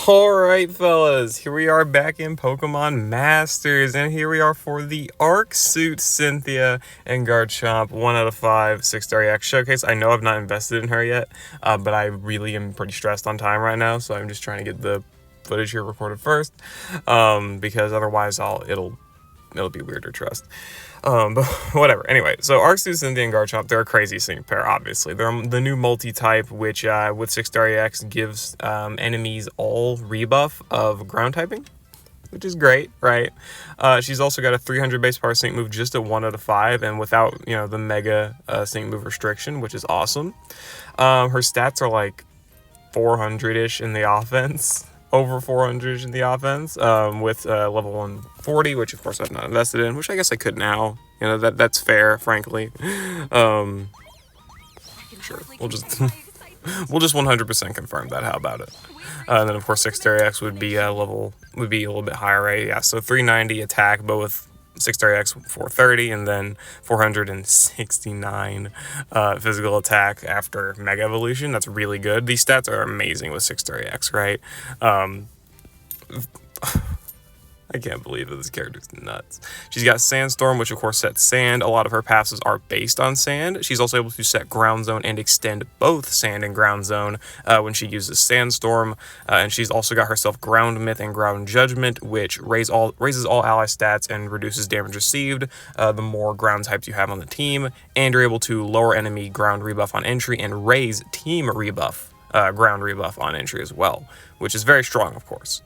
Alright fellas, here we are back in Pokemon Masters, and here we are for the Arc Suit Cynthia and Garchomp 1 out of 5 6-star EX Showcase. I know I've not invested in her yet, but I really am pretty stressed on time right now, so I'm just trying to get the footage here recorded first, because otherwise it'll be weird to trust. But whatever. Anyway, so Arc Suit Cynthia and Garchomp, they're a crazy sync pair, obviously. They're the new multi-type, which with 6-star EX gives enemies all rebuff of ground typing, which is great, right? She's also got a 300 base power sync move just at 1 out of 5, and without, the mega sync move restriction, which is awesome. Her stats are like 400-ish in the offense. Over 400 in the offense, with level 140, which of course I've not invested in, which I guess I could now. That's fair, frankly. Sure, we'll just 100% confirm that. How about it? And then of course 6-star EX would be a little bit higher, right? Yeah, so 390 attack, but with 6-star EX 430, and then 469 physical attack after Mega Evolution. That's really good. These stats are amazing with 6-star EX, right? I can't believe that this character's nuts. She's got Sandstorm, which of course sets sand. A lot of her passes are based on sand. She's also able to set Ground Zone and extend both Sand and Ground Zone when she uses Sandstorm. And she's also got herself Ground Myth and Ground Judgment, which raises all ally stats and reduces damage received the more ground types you have on the team. And you're able to lower enemy ground rebuff on entry and raise team rebuff, ground rebuff on entry as well, which is very strong, of course.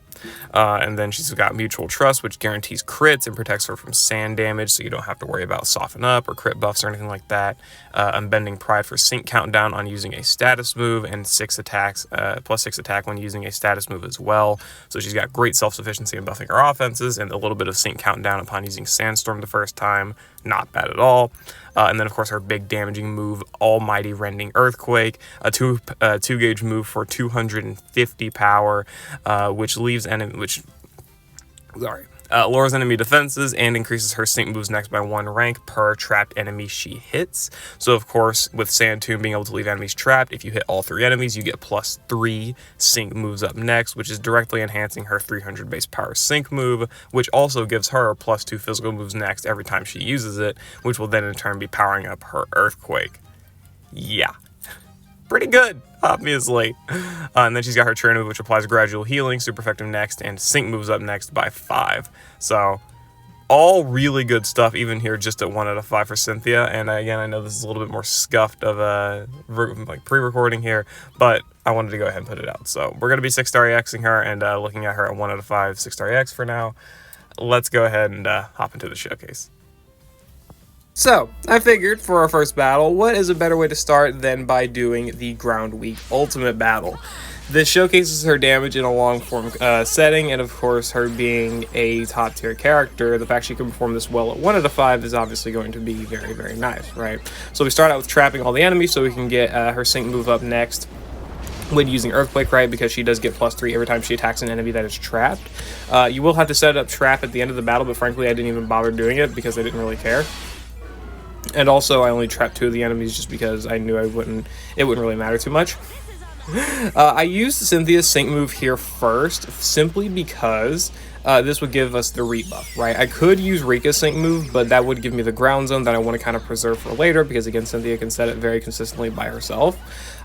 And then she's got Mutual Trust, which guarantees crits and protects her from sand damage, so you don't have to worry about Soften Up or crit buffs or anything like that. Unbending Pride for sync countdown on using a status move, and 6 attacks, plus 6 attack when using a status move as well. So she's got great self-sufficiency in buffing her offenses, and a little bit of sync countdown upon using Sandstorm the first time. Not bad at all. And then of course her big damaging move, Almighty Rending Earthquake, a 2 gauge move for 250 power, which lowers enemy defenses and increases her sync moves next by 1 rank per trapped enemy she hits. So of course, with Sand Tomb being able to leave enemies trapped, if you hit all 3 enemies, you get +3 sync moves up next, which is directly enhancing her 300 base power sync move, which also gives her +2 physical moves next every time she uses it, which will then in turn be powering up her Earthquake. Yeah. Pretty good, obviously. And then she's got her Trainer move, which applies gradual healing, super effective next, and sync moves up next by 5. So all really good stuff, even here just at 1 out of 5 for Cynthia. And again, I know this is a little bit more scuffed of like pre-recording here, but I wanted to go ahead and put it out. So we're going to be 6-star EXing her and looking at her at 1 out of 5 6-star EX for now. Let's go ahead and hop into the showcase. So, I figured for our first battle, what is a better way to start than by doing the Ground Week Ultimate Battle? This showcases her damage in a long form setting, and of course, her being a top tier character, the fact she can perform this well at 1 out of 5 is obviously going to be very, very nice, right? So we start out with trapping all the enemies so we can get her sync move up next when using Earthquake, right, because she does get +3 every time she attacks an enemy that is trapped. You will have to set up Trap at the end of the battle, but frankly, I didn't even bother doing it because I didn't really care. And also, I only trapped 2 of the enemies just because I knew it wouldn't really matter too much. I used Cynthia's sync move here first, simply because this would give us the rebuff, right? I could use Rika's sync move, but that would give me the ground zone that I want to kind of preserve for later, because again, Cynthia can set it very consistently by herself.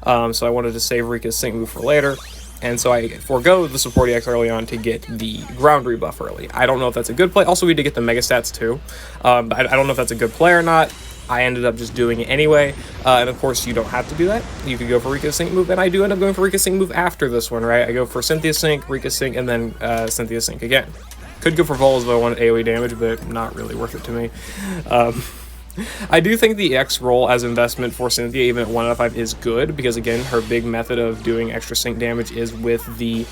So I wanted to save Rika's sync move for later. And so I forego the support EX early on to get the ground rebuff early. I don't know if that's a good play. Also, we did get the mega stats too. But I don't know if that's a good play or not. I ended up just doing it anyway. And of course, you don't have to do that. You could go for Rika's sync move, and I do end up going for Rika's sync move after this one, right? I go for Cynthia's sync, Rika's sync, and then Cynthia's sync again. Could go for Vols if I wanted AoE damage, but not really worth it to me. I do think the X roll as investment for Cynthia, even at 1 out of 5, is good, because again, her big method of doing extra sync damage is with the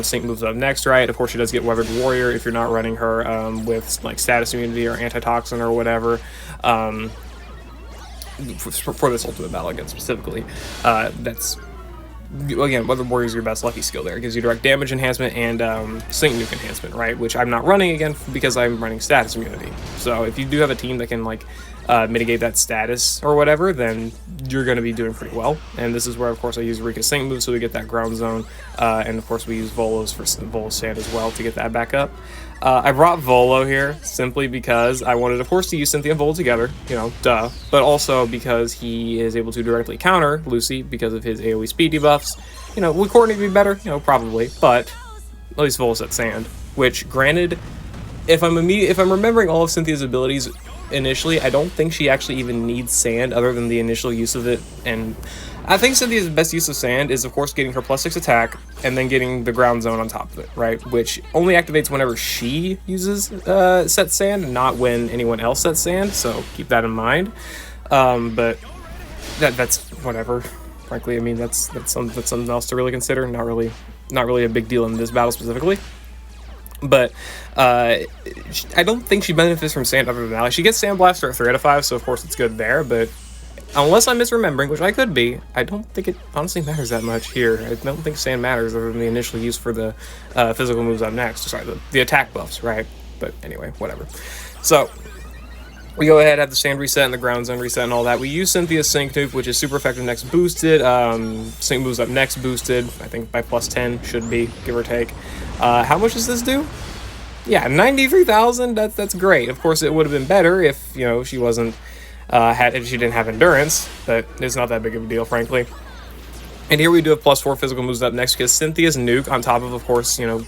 sync moves up next, right? Of course, she does get Weathered Warrior if you're not running her with like status immunity or antitoxin or whatever. For this ultimate battle again specifically, that's again, Weathered Warrior is your best lucky skill there. It gives you direct damage enhancement and sync nuke enhancement, right? Which I'm not running again because I'm running status immunity. So if you do have a team that can like mitigate that status or whatever, then you're going to be doing pretty well. And this is where, of course, I use Rika's Sync move, so we get that ground zone. And, of course, we use Volo's for Volo Sand as well to get that back up. I brought Volo here simply because I wanted, of course, to use Cynthia and Volo together, you know, duh. But also because he is able to directly counter Lucy because of his AoE speed debuffs. You know, would Courtney be better? You know, probably. But at least Volo set Sand, which, granted, if I'm remembering all of Cynthia's abilities initially, I don't think she actually even needs Sand other than the initial use of it. And I think Cynthia's best use of Sand is, of course, getting her +6 attack and then getting the ground zone on top of it, right? Which only activates whenever she uses set Sand, not when anyone else sets Sand, so keep that in mind. But that's whatever. Frankly, I mean, that's something else to really consider. Not really a big deal in this battle specifically. But I don't think she benefits from Sand other than that. Like, she gets Sandblaster at 3 out of 5, so of course it's good there, but unless I'm misremembering, which I could be, I don't think it honestly matters that much here. I don't think Sand matters other than the initial use for the physical moves up next. Sorry, the attack buffs, right? But anyway, whatever. So we go ahead, have the Sand reset and the ground zone reset and all that. We use Cynthia's Sync Nuke, which is super effective next boosted. Sync moves up next boosted, I think by +10 should be, give or take. How much does this do? Yeah, 93,000. That's great. Of course, it would have been better if, you know, she wasn't if she didn't have endurance, but it's not that big of a deal, frankly. And here we do have +4 physical moves up next because Cynthia's Nuke, on top of course, you know,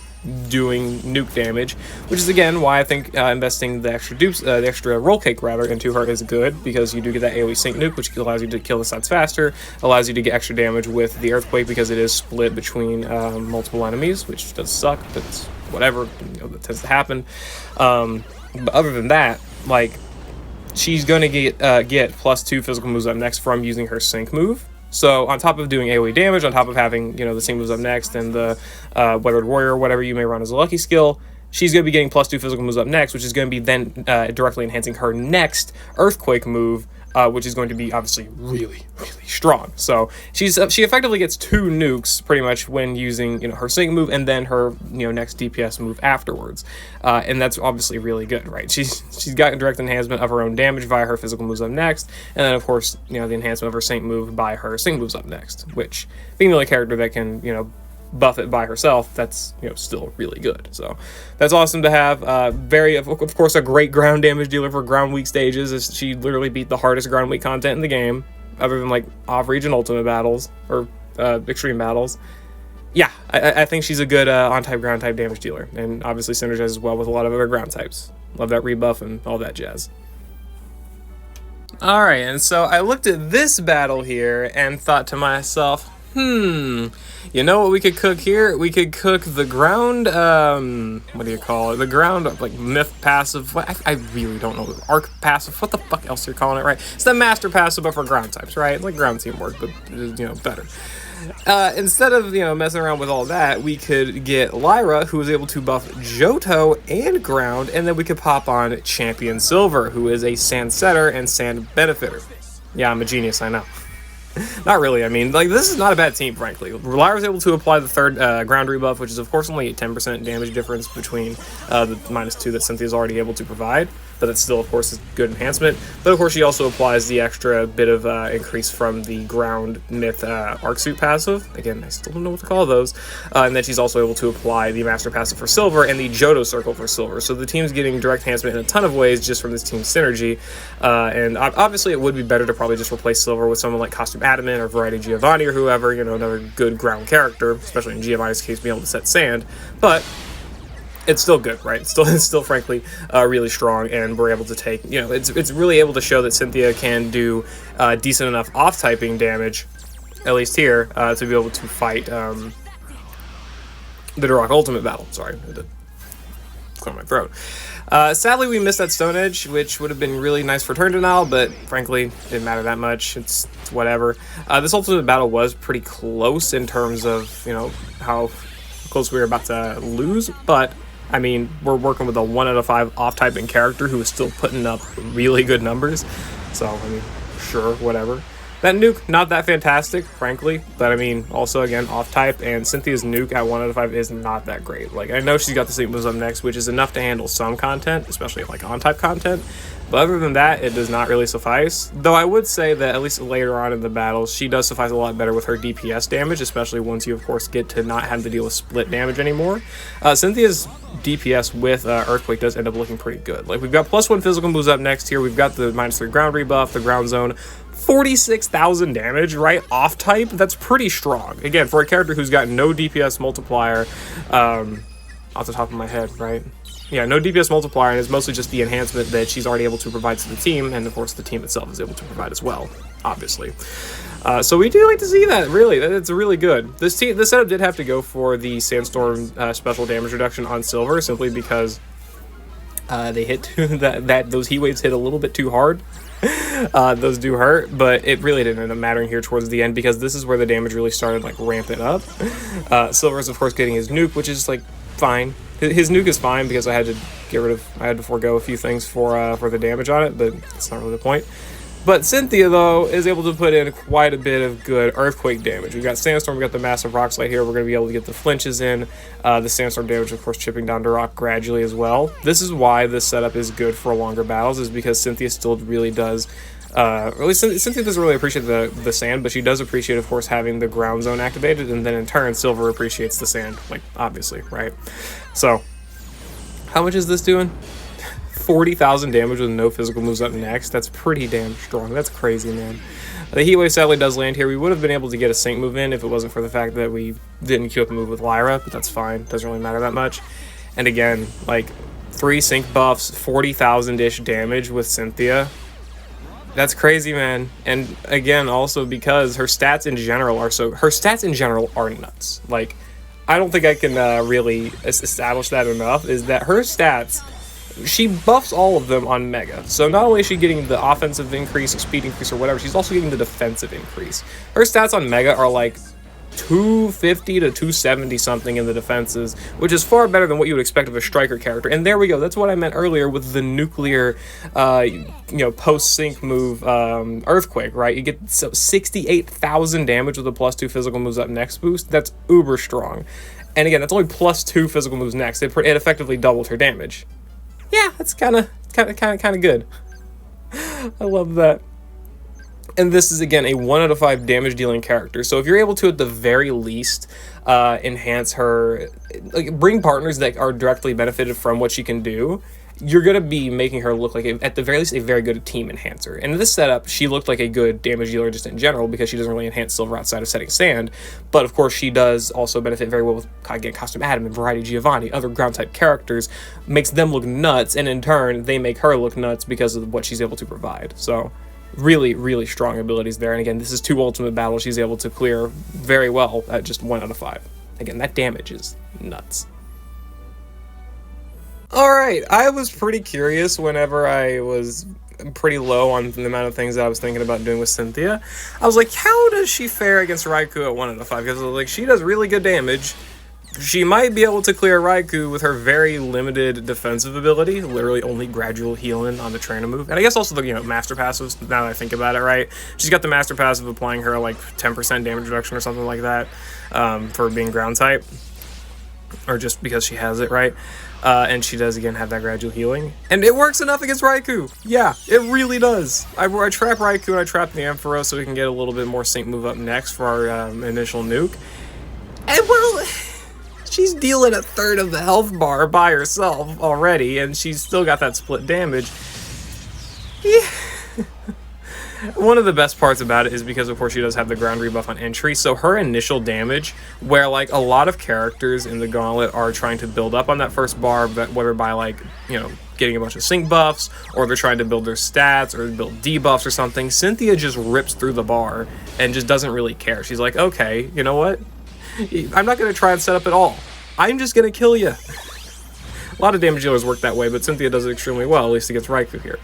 doing nuke damage, which is again why I think investing the extra roll cake rather into her is good, because you do get that AoE sync nuke, which allows you to kill the sides faster, allows you to get extra damage with the earthquake because it is split between multiple enemies, which does suck, but it's whatever, you know, that tends to happen. But other than that, like, she's gonna get +2 physical moves up next from using her sync move. So on top of doing AoE damage, on top of having, you know, the sync moves up next and the Weathered Warrior, whatever you may run as a lucky skill, she's going to be getting +2 physical moves up next, which is going to be then directly enhancing her next Earthquake move, which is going to be obviously really, really strong. So she effectively gets 2 nukes pretty much when using, you know, her sync move and then her, you know, next DPS move afterwards, and that's obviously really good, right? She's got direct enhancement of her own damage via her physical moves up next, and then of course, you know, the enhancement of her sync move by her sync moves up next, which being the only character that can, you know, buff it by herself, that's, you know, still really good. So that's awesome to have. Of course, a great ground damage dealer for ground weak stages, as she literally beat the hardest ground weak content in the game, other than like off-region ultimate battles or extreme battles. Yeah, I think she's a good on-type ground type damage dealer, and obviously synergizes well with a lot of other ground types. Love that rebuff and all that jazz. Alright, and so I looked at this battle here and thought to myself, you know what we could cook here? We could cook the ground, what do you call it? The ground, like, myth passive. I really don't know. Arc passive. What the fuck else you're calling it, right? It's the master passive, but for ground types, right? Like ground teamwork, but, you know, better. Instead of, you know, messing around with all that, we could get Lyra, who is able to buff Johto and ground, and then we could pop on Champion Silver, who is a sand setter and sand benefitter. Yeah, I'm a genius, I know. Not really, I mean, like, this is not a bad team, frankly. Lyra's able to apply the third ground rebuff, which is, of course, only a 10% damage difference between the -2 that Cynthia's already able to provide, but it's still, of course, a good enhancement. But, of course, she also applies the extra bit of increase from the ground myth arc suit passive. Again, I still don't know what to call those. And then she's also able to apply the master passive for Silver and the Johto circle for Silver. So the team's getting direct enhancement in a ton of ways just from this team synergy. And obviously, it would be better to probably just replace Silver with someone like Costume Adamant or Variety Giovanni or whoever, you know, another good ground character, especially in Giovanni's case, being able to set sand. But it's still good, right? It's still frankly really strong, and we're able to take, you know, it's really able to show that Cynthia can do decent enough off-typing damage, at least here, to be able to fight the Durok Ultimate battle. Sorry, I had to clear my throat. Sadly, we missed that Stone Edge, which would have been really nice for turn denial, but frankly, didn't matter that much. It's whatever. This ultimate battle was pretty close in terms of, you know, how close we were about to lose, but I mean, we're working with a 1 out of 5 off-typing character who is still putting up really good numbers. So, I mean, sure, whatever. That nuke, not that fantastic, frankly, but I mean, also again, off-type, and Cynthia's nuke at 1 out of 5 is not that great. Like, I know she's got the Sync moves up next, which is enough to handle some content, especially like on-type content, but other than that, it does not really suffice. Though I would say that at least later on in the battles, she does suffice a lot better with her DPS damage, especially once you, of course, get to not having to deal with split damage anymore. Cynthia's DPS with Earthquake does end up looking pretty good. Like, we've got +1 physical moves up next here, we've got the -3 ground rebuff, the ground zone, 46,000 damage, right? Off type, that's pretty strong. Again, for a character who's got no DPS multiplier, off the top of my head, right? Yeah, no DPS multiplier, and it's mostly just the enhancement that she's already able to provide to the team, and of course the team itself is able to provide as well, obviously. So we do like to see that, really. It's really good. This setup did have to go for the Sandstorm special damage reduction on Silver, simply because they hit those heat waves hit a little bit too hard. Those do hurt, but it really didn't end up mattering here towards the end, because this is where the damage really started like ramping up. Silver is of course getting his nuke, which is like fine. His nuke is fine because I had to forego a few things for the damage on it, but that's not really the point. But Cynthia, though, is able to put in quite a bit of good Earthquake damage. We've got Sandstorm, we've got the Massive Rock Slide here. We're going to be able to get the flinches in. The Sandstorm damage, of course, chipping down to rock gradually as well. This is why this setup is good for longer battles, is because Cynthia still really does... at least Cynthia doesn't really appreciate the sand, but she does appreciate, of course, having the ground zone activated, and then in turn, Silver appreciates the sand, like, obviously, right? So, how much is this doing? 40,000 damage with no physical moves up next. That's pretty damn strong. That's crazy, man. The Heat Wave sadly does land here. We would have been able to get a sync move in if it wasn't for the fact that we didn't queue up a move with Lyra, but that's fine. Doesn't really matter that much. And again, like, 3 sync buffs, 40,000-ish damage with Cynthia. That's crazy, man. And again, also because her stats in general are nuts. Like, I don't think I can really establish that enough, is that her stats, she buffs all of them on Mega. So not only is she getting the offensive increase, or speed increase, or whatever, she's also getting the defensive increase. Her stats on Mega are like 250 to 270 something in the defenses, which is far better than what you would expect of a striker character. And there we go. That's what I meant earlier with the nuclear, post-sync move Earthquake, right? You get 68,000 damage with a +2 physical moves up next boost. That's uber strong. And again, that's only +2 physical moves next. It effectively doubled her damage. Yeah, that's kind of good. I love that. And this is, again, a 1 out of 5 damage dealing character. So if you're able to, at the very least, enhance her, like, bring partners that are directly benefited from what she can do, you're going to be making her look like, at the very least, a very good team enhancer. And in this setup, she looked like a good damage dealer just in general, because she doesn't really enhance Silver outside of setting sand. But of course, she does also benefit very well with, again, Costume Adam and Variety Giovanni, other ground type characters, makes them look nuts, and in turn, they make her look nuts because of what she's able to provide. So really, really strong abilities there. And again, this is 2 ultimate battles she's able to clear very well at just 1 out of 5. Again, that damage is nuts. Alright, I was pretty curious whenever I was pretty low on the amount of things that I was thinking about doing with Cynthia. I was like, how does she fare against Raichu at 1 out of 5? Because, like, she does really good damage. She might be able to clear Raichu with her very limited defensive ability, literally only gradual healing on the trainer move. And I guess also the, master passives, now that I think about it, right? She's got the master passive applying her, like, 10% damage reduction or something like that, for being ground type. Or just because she has it, right? And she does, again, have that gradual healing. And it works enough against Raichu! Yeah, it really does! I trap Raichu and I trap the Ampharos so we can get a little bit more sync move up next for our initial nuke. And, well, she's dealing 1/3 of the health bar by herself already, and she's still got that split damage. Yeah. One of the best parts about it is because, of course, she does have the ground rebuff on entry, so her initial damage, where, like, a lot of characters in the Gauntlet are trying to build up on that first bar, but whether by, like, getting a bunch of sync buffs, or they're trying to build their stats, or build debuffs or something, Cynthia just rips through the bar and just doesn't really care. She's like, okay, you know what? I'm not going to try and set up at all. I'm just going to kill you. A lot of damage dealers work that way, but Cynthia does it extremely well, at least against Raichu here.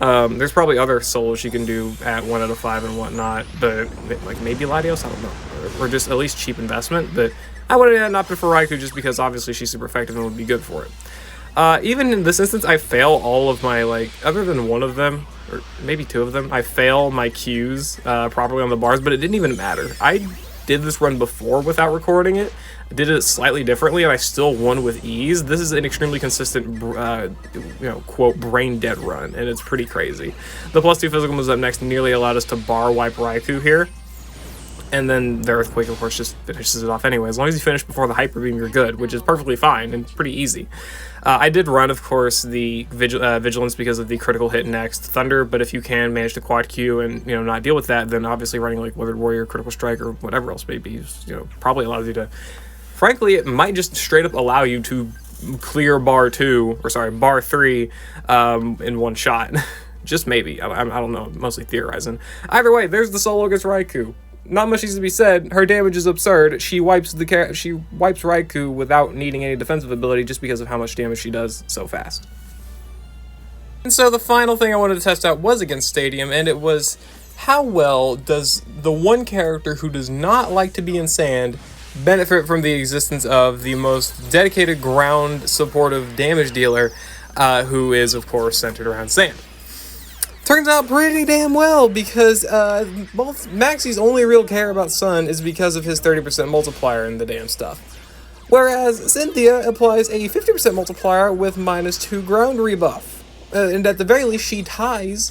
There's probably other solos she can do at 1 out of 5 and whatnot, but like maybe Latios, I don't know. Or just at least cheap investment, but I would have opted for Raichu just because obviously she's super effective and would be good for it. Even in this instance, I fail all of my, like, other than one of them, or maybe two of them, I fail my cues properly on the bars, but it didn't even matter. I did this run before without recording it. I did it slightly differently, and I still won with ease. This is an extremely consistent, quote, brain dead run, and it's pretty crazy. The +2 physical moves up next nearly allowed us to bar wipe Raichu here. And then the Earthquake, of course, just finishes it off anyway. As long as you finish before the Hyper Beam, you're good, which is perfectly fine and pretty easy. I did run, of course, the Vigilance because of the critical hit next Thunder, but if you can manage to quad Q and, not deal with that, then obviously running like Withered Warrior, Critical Strike, or whatever else may be, probably allows you to... Frankly, it might just straight up allow you to clear bar 3 in one shot. Just maybe. I don't know, mostly theorizing. Either way, there's the solo against Raichu. Not much needs to be said. Her damage is absurd. She wipes Raichu without needing any defensive ability just because of how much damage she does so fast. And so the final thing I wanted to test out was against Stadium, and it was how well does the one character who does not like to be in sand benefit from the existence of the most dedicated ground supportive damage dealer, who is, of course, centered around sand. Turns out pretty damn well, because both Maxie's only real care about Sun is because of his 30% multiplier in the damn stuff. Whereas Cynthia applies a 50% multiplier with -2 ground rebuff. And at the very least, she ties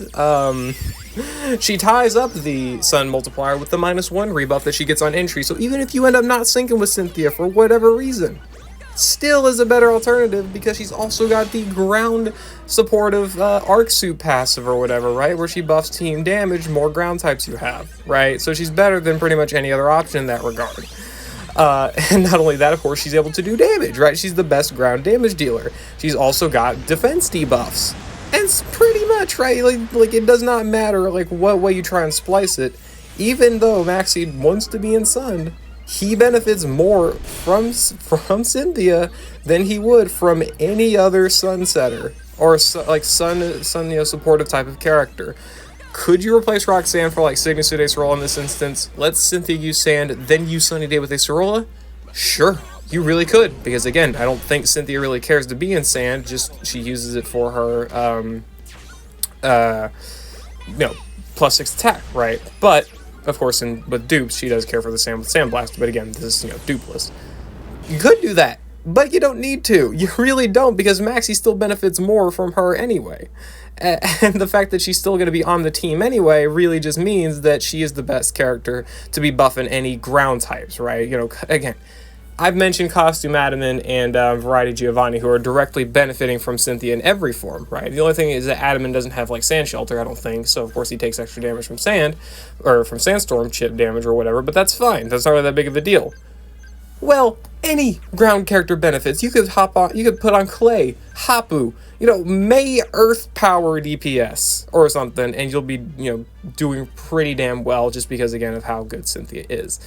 up the Sun multiplier with the -1 rebuff that she gets on entry. So even if you end up not syncing with Cynthia for whatever reason, still is a better alternative because she's also got the ground supportive Arc Suit passive or whatever, right? Where she buffs team damage more ground types you have, right? So she's better than pretty much any other option in that regard. And not only that, of course, she's able to do damage, right? She's the best ground damage dealer. She's also got defense debuffs. And it's pretty much, right? Like it does not matter like what way you try and splice it. Even though Maxie wants to be in Sun, he benefits more from Cynthia than he would from any other Sun setter or like Sun supportive type of character. Could you replace Roxanne for like Sigma Sude Sorolla in this instance? Let Cynthia use Sand, then use Sunny Day with a Sorolla? Sure, you really could, because again, I don't think Cynthia really cares to be in Sand. Just she uses it for her +6 attack, right? But of course, with dupes, she does care for the Sand with Sandblast, but again, this is, dupeless. You could do that, but you don't need to. You really don't, because Maxie still benefits more from her anyway. And the fact that she's still going to be on the team anyway really just means that she is the best character to be buffing any ground types, right? Again, I've mentioned Costume Adaman and Variety Giovanni, who are directly benefiting from Cynthia in every form, right? The only thing is that Adaman doesn't have, like, Sand Shelter, I don't think, so of course he takes extra damage from Sand, or from Sandstorm chip damage or whatever, but that's fine. That's not really that big of a deal. Well, any ground character benefits. You could put on Clay, Hapu, May Earth Power DPS or something, and you'll be, doing pretty damn well just because, again, of how good Cynthia is.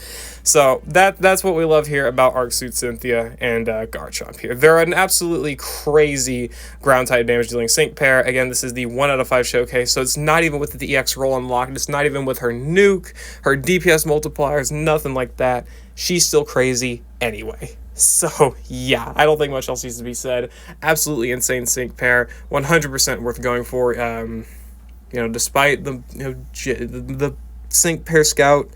So that's what we love here about Arc Suit Cynthia and Garchomp here. They're an absolutely crazy ground type damage dealing sync pair. Again, this is the 1 out of 5 showcase, so it's not even with the EX roll unlocked. It's not even with her nuke, her DPS multipliers, nothing like that. She's still crazy anyway. So, yeah, I don't think much else needs to be said. Absolutely insane sync pair. 100% worth going for. Despite the sync pair scout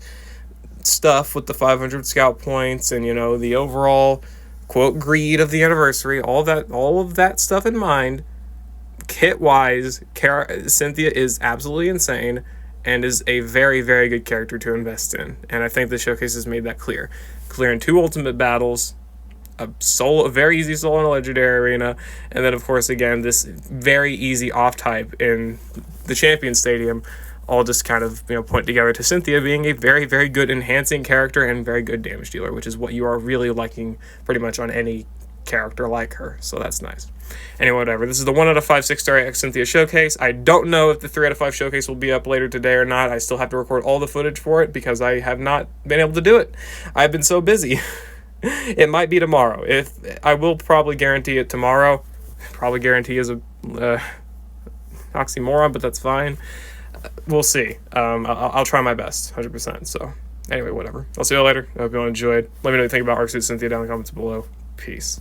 stuff with the 500 scout points and, the overall, quote, greed of the anniversary, all of that stuff in mind, kit-wise, Cynthia is absolutely insane and is a very, very good character to invest in. And I think the showcase has made that clear. Clearing 2 ultimate battles, a very easy solo in a legendary arena, and then of course again this very easy off type in the Champion Stadium, all just kind of point together to Cynthia being a very, very good enhancing character and very good damage dealer, which is what you are really liking pretty much on any character like her. So that's nice. Anyway, whatever. This is the 1 out of 5 6-star Cynthia Showcase. I don't know if the 3 out of 5 showcase will be up later today or not. I still have to record all the footage for it because I have not been able to do it. I've been so busy. It might be tomorrow. I will probably guarantee it tomorrow. Probably guarantee is a oxymoron, but that's fine. We'll see. I'll try my best, 100%. So anyway, whatever. I'll see you all later. I hope you all enjoyed. Let me know what you think about Arc Suit Cynthia down in the comments below. Peace.